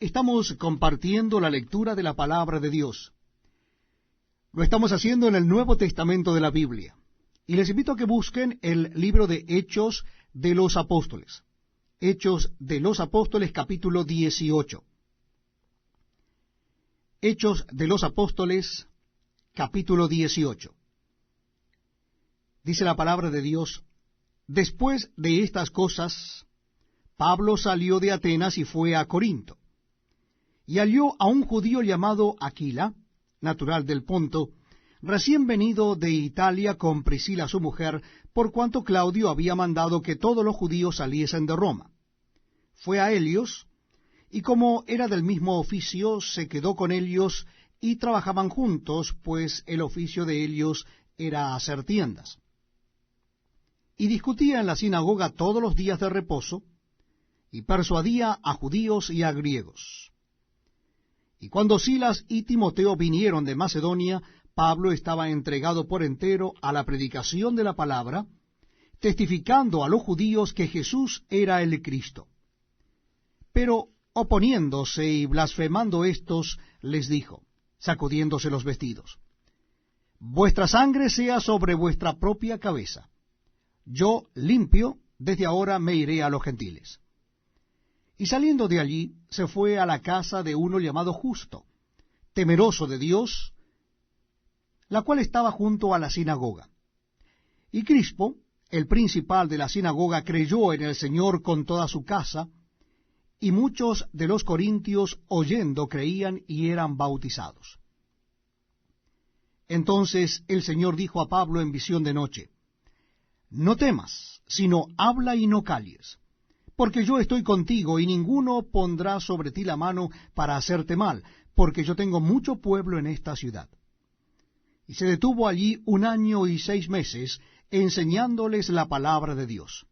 Estamos compartiendo la lectura de la palabra de Dios. Lo estamos haciendo en el Nuevo Testamento de la Biblia. Y les invito a que busquen el libro de Hechos de los Apóstoles. Hechos de los Apóstoles, capítulo 18. Hechos de los Apóstoles, capítulo 18. Dice la palabra de Dios: Después de estas cosas, Pablo salió de Atenas y fue a Corinto, y halló a un judío llamado Aquila, natural del Ponto, recién venido de Italia con Priscila su mujer, por cuanto Claudio había mandado que todos los judíos saliesen de Roma. Fue a Helios, y como era del mismo oficio, se quedó con ellos, y trabajaban juntos, pues el oficio de Helios era hacer tiendas. Y discutía en la sinagoga todos los días de reposo, y persuadía a judíos y a griegos. Y cuando Silas y Timoteo vinieron de Macedonia, Pablo estaba entregado por entero a la predicación de la palabra, testificando a los judíos que Jesús era el Cristo. Pero oponiéndose y blasfemando éstos, les dijo, sacudiéndose los vestidos: Vuestra sangre sea sobre vuestra propia cabeza. Yo, limpio, desde ahora me iré a los gentiles. Y saliendo de allí, se fue a la casa de uno llamado Justo, temeroso de Dios, la cual estaba junto a la sinagoga. Y Crispo, el principal de la sinagoga, creyó en el Señor con toda su casa, y muchos de los corintios, oyendo, creían y eran bautizados. Entonces el Señor dijo a Pablo en visión de noche: No temas, sino habla y no calles, porque yo estoy contigo, y ninguno pondrá sobre ti la mano para hacerte mal, porque yo tengo mucho pueblo en esta ciudad. Y se detuvo allí 1 año y 6 meses, enseñándoles la palabra de Dios.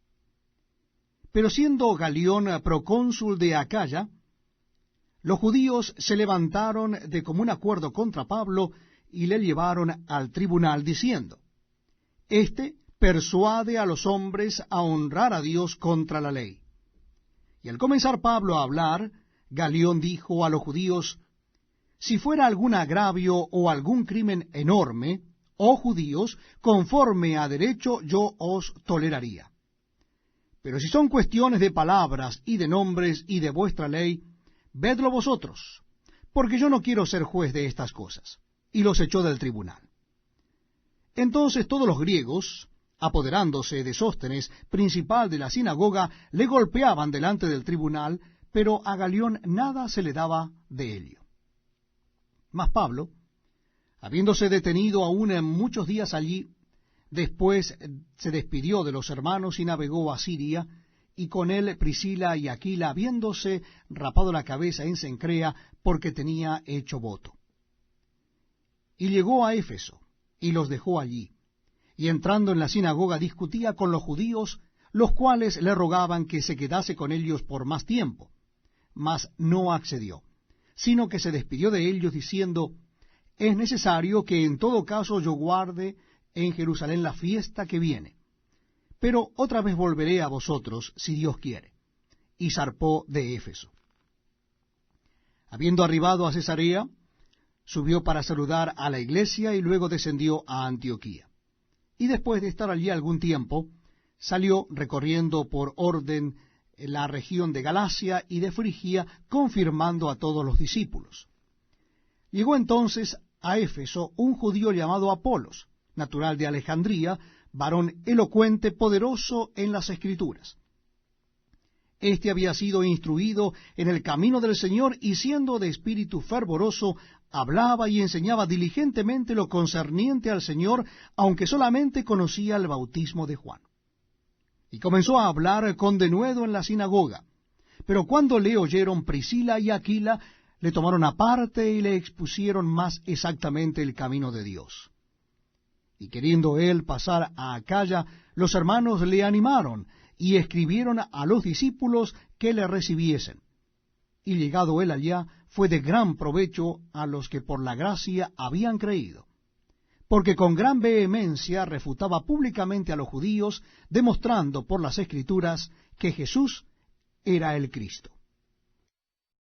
Pero siendo Galión procónsul de Acaya, los judíos se levantaron de común acuerdo contra Pablo, y le llevaron al tribunal, diciendo: Este persuade a los hombres a honrar a Dios contra la ley. Y al comenzar Pablo a hablar, Galión dijo a los judíos: Si fuera algún agravio o algún crimen enorme, oh judíos, conforme a derecho yo os toleraría. Pero si son cuestiones de palabras y de nombres y de vuestra ley, vedlo vosotros, porque yo no quiero ser juez de estas cosas. Y los echó del tribunal. Entonces todos los griegos, apoderándose de Sóstenes, principal de la sinagoga, le golpeaban delante del tribunal, pero a Galión nada se le daba de ello. Mas Pablo, habiéndose detenido aún en muchos días allí, después se despidió de los hermanos y navegó a Siria, y con él Priscila y Aquila, habiéndose rapado la cabeza en Cencrea, porque tenía hecho voto. Y llegó a Éfeso, y los dejó allí, y entrando en la sinagoga discutía con los judíos, los cuales le rogaban que se quedase con ellos por más tiempo, mas no accedió, sino que se despidió de ellos diciendo: Es necesario que en todo caso yo guarde en Jerusalén la fiesta que viene, pero otra vez volveré a vosotros, si Dios quiere. Y zarpó de Éfeso. Habiendo arribado a Cesarea, subió para saludar a la iglesia y luego descendió a Antioquía. Y después de estar allí algún tiempo, salió recorriendo por orden la región de Galacia y de Frigia, confirmando a todos los discípulos. Llegó entonces a Éfeso un judío llamado Apolos, natural de Alejandría, varón elocuente, poderoso en las Escrituras. Este había sido instruido en el camino del Señor, y siendo de espíritu fervoroso, hablaba y enseñaba diligentemente lo concerniente al Señor, aunque solamente conocía el bautismo de Juan. Y comenzó a hablar con denuedo en la sinagoga. Pero cuando le oyeron Priscila y Aquila, le tomaron aparte y le expusieron más exactamente el camino de Dios. Y queriendo él pasar a Acaya, los hermanos le animaron y escribieron a los discípulos que le recibiesen. Y llegado él allá, fue de gran provecho a los que por la gracia habían creído, porque con gran vehemencia refutaba públicamente a los judíos, demostrando por las Escrituras que Jesús era el Cristo.